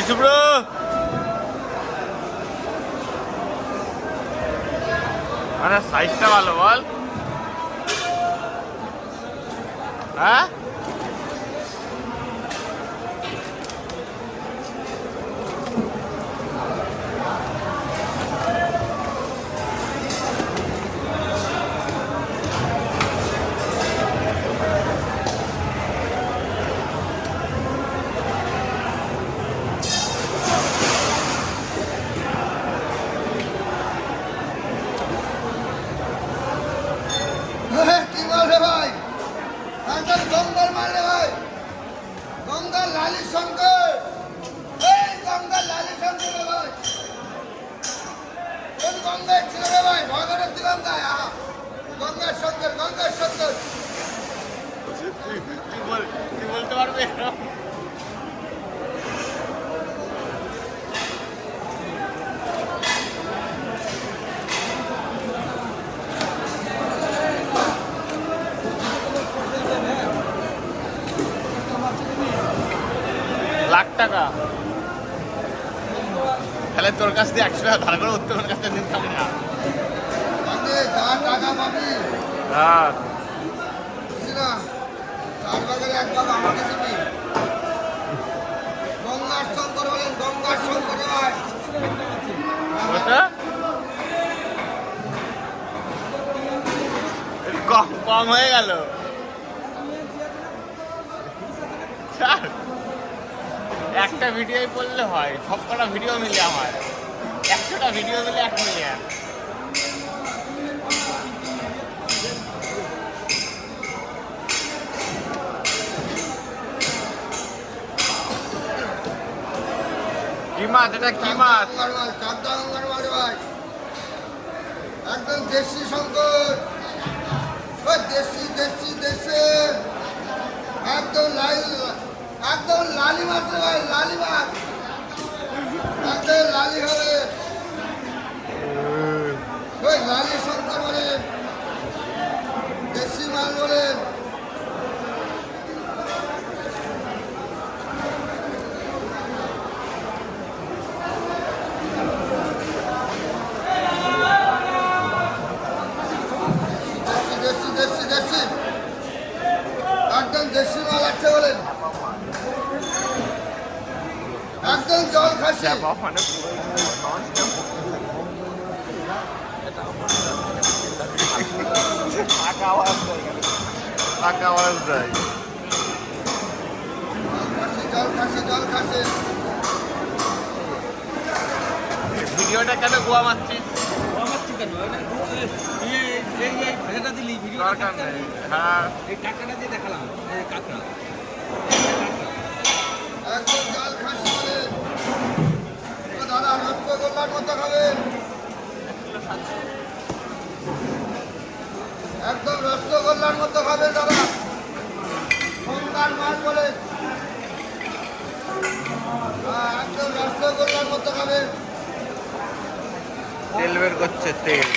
শুভ্র মানে সাইজটা ভালো বল। হ্যাঁ কি বলবে ভাই? একদম গঙ্গার মারলে ভাই, গঙ্গার লালি শঙ্কর, এই গঙ্গার লালি শঙ্কর রে ভাই, কোন গঙ্গায় ছিল রে ভাই? ভগবতী গঙ্গায়, গঙ্গার শঙ্কর, গঙ্গার শঙ্কর। তুই বলতে পারবে? লাখ টাকা তাহলে তোর কাছ দিয়ে 100 টাকা ধার করে উত্তমের কাছ থেকে নিতে পারি না। যা টাকা পাবি, হ্যাঁ বুঝলি না, 4 ভাগের 1 ভাগ আমাকে দিবি। গঙ্গার শঙ্কর বলেন, গঙ্গার শঙ্কর রে ভাই। ওটা কম কম হয়ে গেল। একটা ভিডিওই পড়লে হয়, সব কটা ভিডিও মিলে আমার 100টা ভিডিও মিলে 1 মিলিয়ন। কি মাছ এটা? কি মাছ? চারটা গঙ্গার মাছ রে ভাই, একদম দেশি শঙ্কর, ওই দেশি দেশি দেশে, একদম একদম লালি মাছ রে ভাই, লালি মাছ, একদম লালি হবে, ওই লালি শঙ্কর বলেন, দেশি মাছ বলেন। দেশি দেশি দেশি, একদম দেশি মাল আছে বলেন, একদম জল খাসি। মানে টাকা আওয়াজ দেয়। জল খাসি জল খাসি। ভিডিওটা কেন গোয়া মারছিস? দরকার নেই। হ্যাঁ একদম জল খাসি বলেন, ও দাদা রসগোল্লার মতো খাবেন, একদম রসগোল্লার মতো খাবেন দাদা, গঙ্গার মাছ বলেন, একদম রসগোল্লার মতো খাবেন। তেল বের করছে তেল।